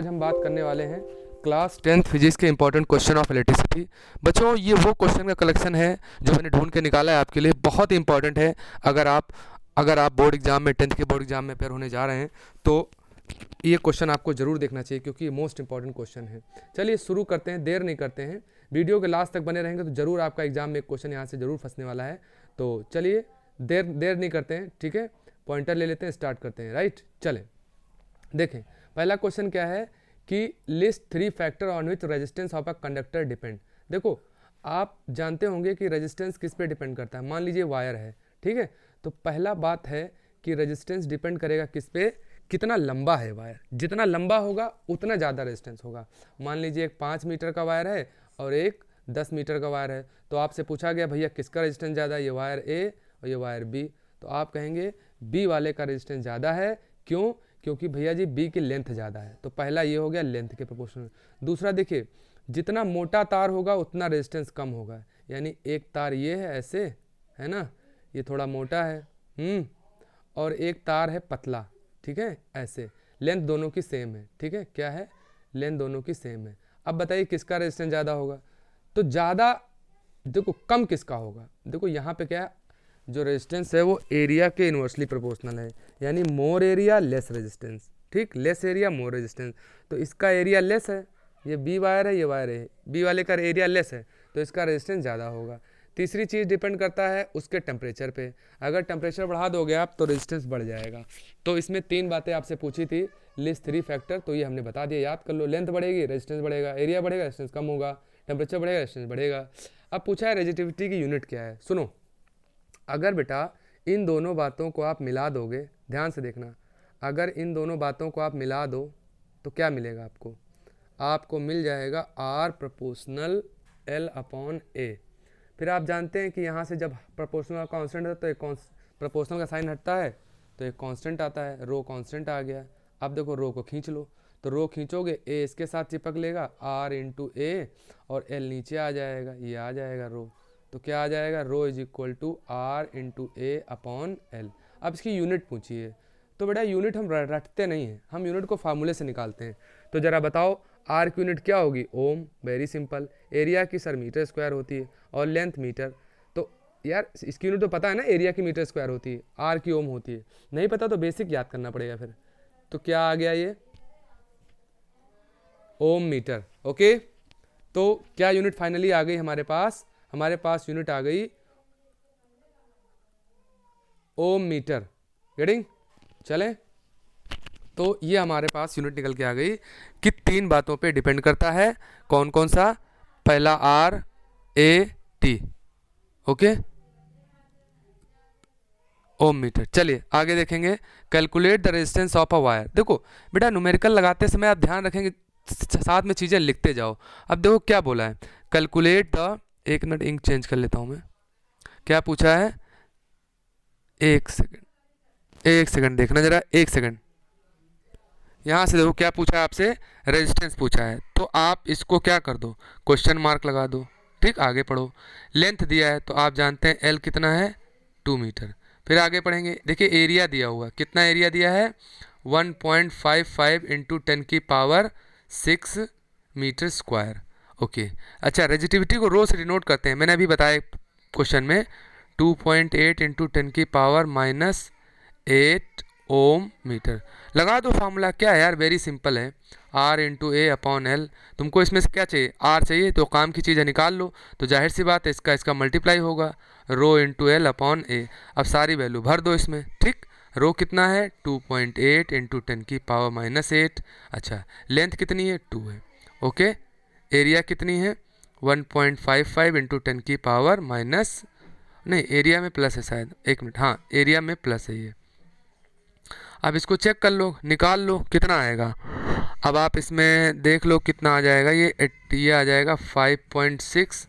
आज हम बात करने वाले हैं क्लास 10th फिजिक्स के इंपॉर्टेंट क्वेश्चन ऑफ इलेक्ट्रिसिटी। बच्चों, ये वो क्वेश्चन का कलेक्शन है जो मैंने ढूंढ के निकाला है आपके लिए। बहुत ही इंपॉर्टेंट है। अगर आप बोर्ड एग्जाम में 10th के बोर्ड एग्जाम में पेयर होने जा रहे हैं तो ये क्वेश्चन आपको ज़रूर देखना चाहिए, क्योंकि ये मोस्ट इंपॉर्टेंट क्वेश्चन है। चलिए शुरू करते हैं, देर नहीं करते हैं। वीडियो के लास्ट तक बने रहेंगे तो ज़रूर आपका एग्जाम में एक क्वेश्चन यहाँ से ज़रूर फंसने वाला है। तो चलिए देर नहीं करते हैं, ठीक है। पॉइंटर ले लेते हैं, स्टार्ट करते हैं। राइट, चलें देखें। पहला क्वेश्चन क्या है कि list 3 factor on which resistance of a conductor depend. देखो, आप जानते होंगे कि रेजिस्टेंस किस पे डिपेंड करता है। मान लीजिए वायर है, ठीक है। तो पहला बात है कि रेजिस्टेंस डिपेंड करेगा किस पे, कितना लंबा है वायर। जितना लंबा होगा उतना ज़्यादा रेजिस्टेंस होगा। मान लीजिए एक 5 मीटर का वायर है और एक 10 मीटर का वायर है, तो आपसे पूछा गया भैया किसका रेजिस्टेंस ज़्यादा है, ये वायर ए और ये वायर बी। तो आप कहेंगे बी वाले का रेजिस्टेंस ज़्यादा है। क्यों? क्योंकि भैया जी बी की लेंथ ज़्यादा है। तो पहला ये हो गया लेंथ के प्रोपोर्शनल। दूसरा देखिए, जितना मोटा तार होगा उतना रेजिस्टेंस कम होगा। यानी एक तार ये है ऐसे, है ना, ये थोड़ा मोटा है, और एक तार है पतला, ठीक है, ऐसे। लेंथ दोनों की सेम है, ठीक है। क्या है? लेंथ दोनों की सेम है। अब बताइए किसका रेजिस्टेंस ज़्यादा होगा। तो ज़्यादा देखो, कम किसका होगा। देखो यहाँ पे क्या है, जो रेजिस्टेंस है वो एरिया के इन्वर्सली प्रोपोर्शनल है। यानी मोर एरिया लेस रेजिस्टेंस, ठीक। Less area more resistance. तो इसका एरिया लेस है, ये बी वायर है, ये वायर है, बी वाले का एरिया लेस है, तो इसका रेजिस्टेंस ज़्यादा होगा। तीसरी चीज़ डिपेंड करता है उसके टेम्परेचर पे। अगर टेम्परेचर बढ़ा दोगे आप तो रेजिस्टेंस बढ़ जाएगा। तो इसमें 3 बातें आपसे पूछी थी, लिस्ट 3 फैक्टर, तो ये हमने बता दिया, याद कर लो। लेंथ बढ़ेगी रेजिस्टेंस बढ़ेगा, एरिया बढ़ेगा रेजिस्टेंस कम होगा, टेम्परेचर बढ़ेगा रेजिस्टेंस बढ़ेगा। अब पूछा है रेजिस्टिविटी की यूनिट क्या है। सुनो, अगर बेटा इन दोनों बातों को आप मिला दोगे, ध्यान से देखना, अगर इन दोनों बातों को आप मिला दो तो क्या मिलेगा आपको? आपको मिल जाएगा R proportional L upon A। फिर आप जानते हैं कि यहाँ से जब प्रोपोर्शनल कांस्टेंट है तो एक प्रोपोर्शनल का साइन हटता है तो एक कांस्टेंट आता है, रो कांस्टेंट आ गया। अब देखो रो को खींच लो, तो रो खींचोगे A इसके साथ चिपक लेगा, R इंटू A, और L नीचे आ जाएगा, ये आ जाएगा रो। तो क्या आ जाएगा? Rho is equal to R into A upon L। अब इसकी यूनिट पूछिए, तो बेटा यूनिट हम रटते नहीं हैं, हम यूनिट को फार्मूले से निकालते हैं। तो ज़रा बताओ R की यूनिट क्या होगी? ओम। Very simple. एरिया की सर मीटर स्क्वायर होती है और लेंथ मीटर। तो यार इसकी यूनिट तो पता है ना, एरिया की मीटर स्क्वायर होती है, R की ओम होती है। नहीं पता तो बेसिक याद करना पड़ेगा फिर। तो क्या आ गया ये? ओम मीटर। ओके, तो क्या यूनिट फाइनली आ गई हमारे पास? हमारे पास यूनिट आ गई ओम मीटर। गेटिंग? चलें, तो ये हमारे पास यूनिट निकल के आ गई कि 3 बातों पे डिपेंड करता है। कौन कौन सा? पहला R A T, okay, ohm meter. चलिए आगे देखेंगे, calculate the resistance of a wire. देखो बेटा, न्यूमेरिकल लगाते समय आप ध्यान रखेंगे, साथ में चीज़ें लिखते जाओ। अब देखो क्या बोला है, कैलकुलेट द, एक मिनट इंक चेंज कर लेता हूँ मैं। क्या पूछा है? एक सेकंड देखना जरा, एक सेकंड। यहाँ से देखो क्या पूछा है आपसे, रेजिस्टेंस पूछा है। तो आप इसको क्या कर दो, क्वेश्चन मार्क लगा दो, ठीक। आगे पढ़ो। लेंथ दिया है तो आप जानते हैं L कितना है, 2 मीटर। फिर आगे पढ़ेंगे, देखिए एरिया दिया हुआ, कितना एरिया दिया है? 1.55 इंटू 10 की पावर 6 मीटर स्क्वायर। ओके, अच्छा, रेजिस्टिविटी को रो से डिनोट करते हैं, मैंने अभी बताया क्वेश्चन में। 2.8 इंटू 10 की पावर -8 ओम मीटर। लगा दो फार्मूला। क्या है यार? वेरी सिंपल है, R into A upon L। तुमको इसमें से क्या चाहिए? R चाहिए, तो काम की चीज़ें निकाल लो। तो जाहिर सी बात है इसका मल्टीप्लाई होगा, rho into L upon A। अब सारी वैल्यू भर दो इसमें, ठीक। रो कितना है? 2.8 इंटू 10 की पावर -8। अच्छा, लेंथ कितनी है? 2 है, ओके। एरिया कितनी है? 1.55 इंटू 10 की पावर माइनस, नहीं एरिया में प्लस है शायद, एक मिनट, हाँ एरिया में प्लस है ये। अब इसको चेक कर लो, निकाल लो कितना आएगा। अब आप इसमें देख लो कितना आ जाएगा, ये आ जाएगा 5.6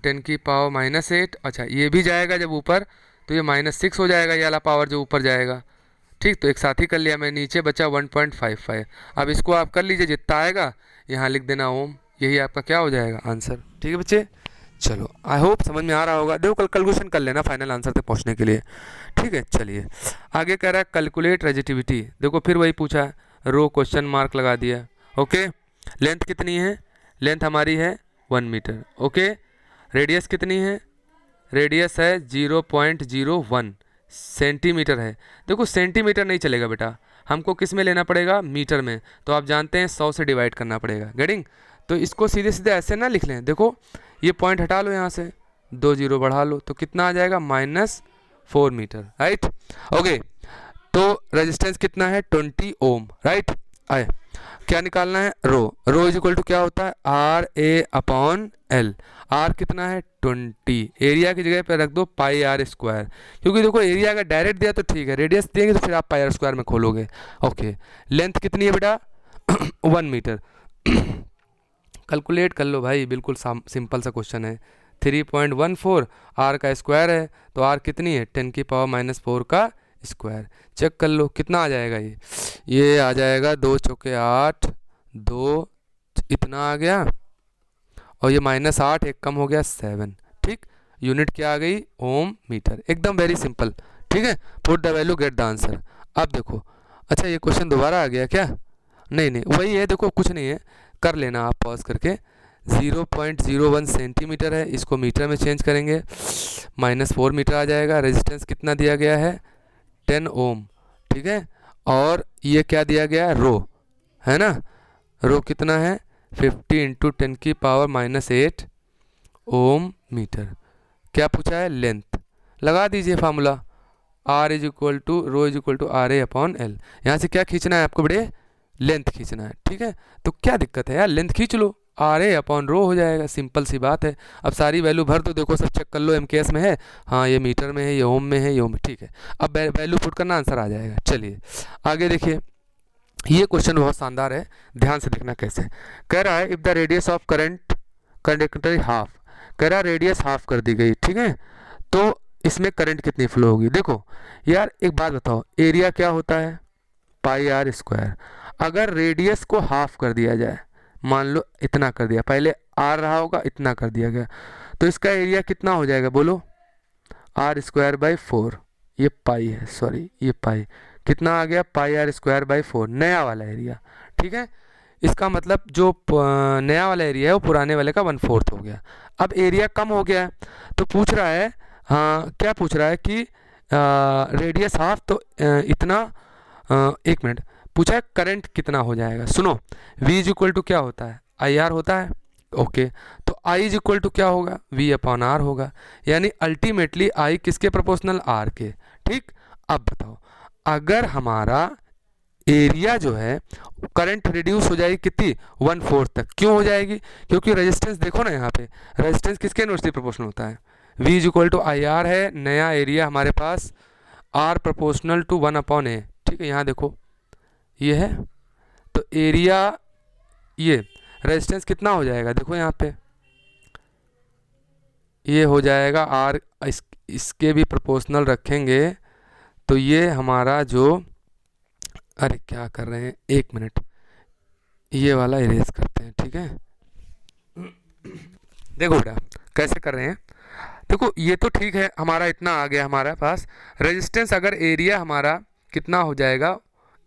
10 की पावर -8। अच्छा, ये भी जाएगा जब ऊपर तो ये -6 हो जाएगा, ये वाला पावर जो ऊपर जाएगा, ठीक। तो एक साथ ही कर लिया मैं, नीचे बचा 1.55। अब इसको आप कर लीजिए, जितना आएगा यहाँ लिख देना ओम, यही आपका क्या हो जाएगा आंसर, ठीक है बच्चे। चलो, आई होप समझ में आ रहा होगा। देखो कल कैलकुलेशन कर लेना फाइनल आंसर तक पहुंचने के लिए, ठीक है। चलिए आगे कह रहा है कैलकुलेट रेजिस्टिविटी। देखो फिर वही पूछा है, रो क्वेश्चन मार्क लगा दिया, ओके। लेंथ कितनी है? लेंथ हमारी है 1 मीटर। ओके। रेडियस कितनी है? रेडियस है 0.01 सेंटीमीटर है। देखो सेंटीमीटर नहीं चलेगा बेटा, हमको किस में लेना पड़ेगा? मीटर में। तो आप जानते हैं 100 से डिवाइड करना पड़ेगा। गेटिंग? तो इसको सीधे सीधे ऐसे ना लिख लें, देखो ये पॉइंट हटा लो यहाँ से, 2 जीरो बढ़ा लो, तो कितना आ जाएगा? -4 मीटर। राइट। ओके। तो रेजिस्टेंस कितना है? 20 ओम। राइट। आए क्या निकालना है? रो इज इक्वल टू क्या होता है? RA/L। आर कितना है? 20। एरिया की जगह पे रख दो πr², क्योंकि देखो एरिया अगर डायरेक्ट दिया तो ठीक है, रेडियस देंगे तो फिर आप πr² में खोलोगे। ओके। लेंथ कितनी है बेटा? 1 मीटर। कैलकुलेट कर लो भाई, बिल्कुल सिंपल सा क्वेश्चन है। 3.14 आर का स्क्वायर है, तो आर कितनी है? 10⁻⁻⁴ का स्क्वायर। चेक कर लो कितना आ जाएगा ये आ जाएगा 2 चौके 8, 2 इतना आ गया, और ये -8, एक कम हो गया 7। ठीक। यूनिट क्या आ गई? ओम मीटर। एकदम वेरी सिंपल। ठीक है। Put the value get the answer. अब देखो, अच्छा ये क्वेश्चन दोबारा आ गया क्या? नहीं वही है, देखो कुछ नहीं है, कर लेना आप पॉज करके। 0.01 सेंटीमीटर है, इसको मीटर में चेंज करेंगे, -4 मीटर आ जाएगा। रेजिस्टेंस कितना दिया गया है? 10 ओम। ठीक है। और ये क्या दिया गया है? रो है ना। रो कितना है? 50 × 10⁻⁸ ओम मीटर। क्या पूछा है? लेंथ। लगा दीजिए formula, R is equal to rho is equal to RA/L। यहाँ से क्या खींचना है आपको बेटे? लेंथ खींचना है। ठीक है। तो क्या दिक्कत है यार, लेंथ खींच लो, RA/ρ हो जाएगा, सिंपल सी बात है। अब सारी वैल्यू भर दो, देखो सब चेक कर लो, MKS में है, हाँ ये मीटर में है, ये ओम में है, ये ओम में। ठीक है। अब वैल्यू पुट करना, आंसर आ जाएगा। चलिए आगे देखिए, ये क्वेश्चन बहुत शानदार है, ध्यान से देखना कैसे। कह रहा है if the radius of current conductor half, कह रहा है रेडियस हाफ कर दी गई। ठीक है। तो इसमें करंट कितनी फ्लो होगी? देखो यार एक बात बताओ, एरिया क्या होता है? πr²। अगर रेडियस को हाफ कर दिया जाए, मान लो इतना कर दिया, पहले r रहा होगा, इतना कर दिया गया, तो इसका एरिया कितना हो जाएगा? बोलो। r²/4। ये पाई है, सॉरी ये पाई, कितना आ गया? πr²/4, नया वाला एरिया। ठीक है। इसका मतलब जो नया वाला एरिया है वो पुराने वाले का 1/4 हो गया। अब एरिया कम हो गया है, तो पूछ रहा है, हाँ क्या पूछ रहा है कि रेडियस हाफ, तो इतना, एक मिनट, पूछा है करंट कितना हो जाएगा। सुनो, V इज इक्वल टू क्या होता है? IR होता है। ओके। तो I इज इक्वल टू क्या होगा? V/R होगा। यानी अल्टीमेटली I किसके प्रोपोर्शनल? R के। ठीक। अब बताओ, अगर हमारा एरिया जो है, करंट रिड्यूस हो जाएगी कितनी? 1/4 तक। क्यों हो जाएगी? क्योंकि रेजिस्टेंस देखो ना, यहाँ पे रेजिस्टेंस किसके इनवर्सली प्रोपोर्शनल होता है? V is equal to IR है, नया एरिया हमारे पास R प्रोपोर्शनल टू 1/A। ठीक है। यहाँ देखो ये है, तो एरिया, ये रेजिस्टेंस कितना हो जाएगा? देखो यहाँ पे ये हो जाएगा R, इसके भी प्रोपोर्शनल रखेंगे, तो ये हमारा जो, अरे क्या कर रहे हैं, एक मिनट, ये वाला इरेज करते हैं। ठीक है। देखो बेटा कैसे कर रहे हैं, देखो ये तो ठीक है, हमारा इतना आ गया हमारे पास रेजिस्टेंस। अगर एरिया हमारा कितना हो जाएगा?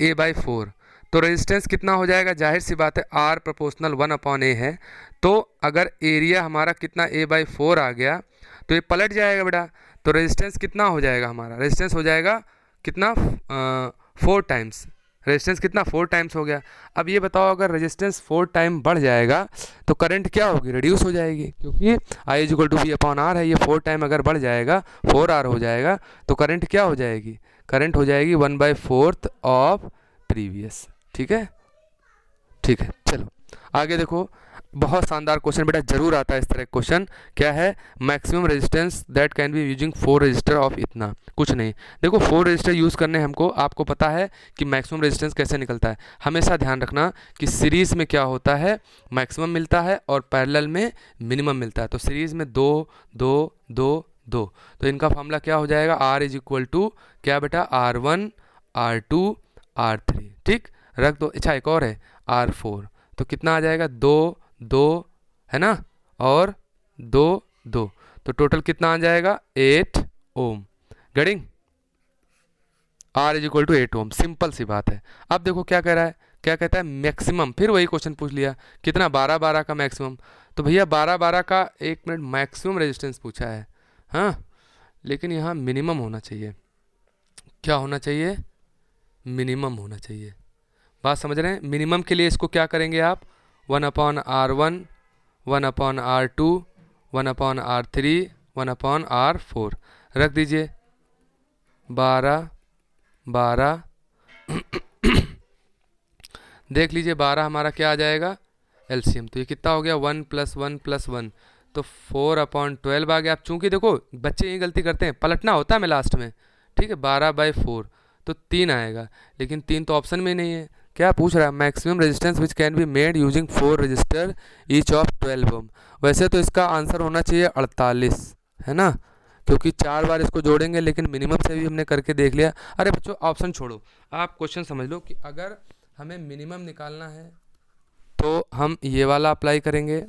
A/4, तो रेजिस्टेंस कितना हो जाएगा? जाहिर सी बात है R प्रोपोर्शनल 1/A है, तो अगर एरिया हमारा कितना A/4 आ गया, तो ये पलट जाएगा बेटा। तो रेजिस्टेंस कितना हो जाएगा हमारा? रेजिस्टेंस हो जाएगा कितना? 4 टाइम्स। रेजिस्टेंस कितना? 4 टाइम्स हो गया। अब ये बताओ, अगर रेजिस्टेंस 4 टाइम बढ़ जाएगा तो करंट क्या होगी? रिड्यूस हो जाएगी, क्योंकि I is equal to V/R है। ये 4 टाइम अगर बढ़ जाएगा, 4R हो जाएगा, तो करंट क्या हो जाएगी? करंट हो जाएगी 1/4 ऑफ प्रीवियस। ठीक है। ठीक है। चलो आगे देखो, बहुत शानदार क्वेश्चन बेटा, जरूर आता है इस तरह क्वेश्चन। क्या है? Maximum resistance that can be using 4 register of इतना। कुछ नहीं, देखो 4 रजिस्टर यूज़ करने हमको, आपको पता है कि मैक्सिमम रेजिस्टेंस कैसे निकलता है। हमेशा ध्यान रखना कि सीरीज़ में क्या होता है, मैक्सिमम मिलता है और पैरेलल में मिनिमम मिलता है। तो सीरीज़ में 2 2 2 2, तो इनका फॉर्मूला क्या हो जाएगा? R इज इक्वल टू क्या बेटा? R1 R2 R3। ठीक, रख दो। अच्छा एक और है R4, तो कितना आ जाएगा? 2 2 है ना, और 2 2, तो टोटल कितना आ जाएगा? 8 ohm. Getting? R is equal to 8 ohm. Simple सी बात है। अब देखो क्या कह रहा है, क्या कहता है, मैक्सिमम। फिर वही क्वेश्चन पूछ लिया, कितना, 12-12 का मैक्सिमम। तो भैया 12-12 का 1 मिनट मैक्सिमम रेजिस्टेंस पूछा है, हाँ, लेकिन यहाँ मिनिमम होना चाहिए। क्या होना चाहिए, मिनिमम होना चाहिए। बात समझ रहे हैं? मिनिमम के लिए इसको क्या करेंगे आप, 1/R1, 1/R2, 1/R3, 1/R4 रख दीजिए। 12 देख लीजिए 12 हमारा क्या आ जाएगा, एलसीएम। तो ये कितना हो गया, 1 + 1 + 1, तो 4/12 आ गया। आप चूंकि देखो बच्चे ये गलती करते हैं, पलटना होता है मैं लास्ट में, ठीक है, 12/4 तो 3 आएगा, लेकिन 3 तो ऑप्शन में ही नहीं है। क्या पूछ रहा है, maximum resistance which can be made using 4 register each of 12 ओम। वैसे तो इसका आंसर होना चाहिए 48, है ना, क्योंकि 4 बार इसको जोड़ेंगे, लेकिन मिनिमम से भी हमने करके देख लिया। अरे बच्चों ऑप्शन छोड़ो, आप क्वेश्चन समझ लो कि अगर हमें मिनिमम निकालना है तो हम ये वाला अप्लाई करेंगे,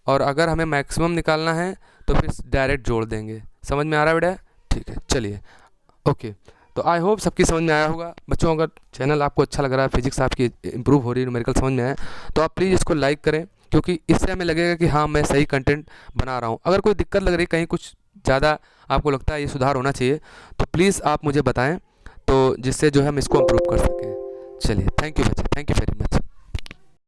और अगर हमें मैक्सिमम निकालना है तो फिर डायरेक्ट जोड़ देंगे। समझ में आ रहा है बेटा? ठीक है, चलिए, ओके। तो आई होप सबकी समझ में आया होगा बच्चों। अगर चैनल आपको अच्छा लग रहा है, फिजिक्स आपकी इंप्रूव हो रही है, न्यूमेरिकल समझ में आए, तो आप प्लीज़ इसको लाइक करें, क्योंकि इससे हमें लगेगा कि हाँ मैं सही कंटेंट बना रहा हूँ। अगर कोई दिक्कत लग रही, कहीं कुछ ज़्यादा आपको लगता है ये सुधार होना चाहिए, तो प्लीज़ आप मुझे बताएं, तो जिससे जो है हम इसको इम्प्रूव कर सकें। चलिए, थैंक यू बच्चे, थैंक यू वेरी मच।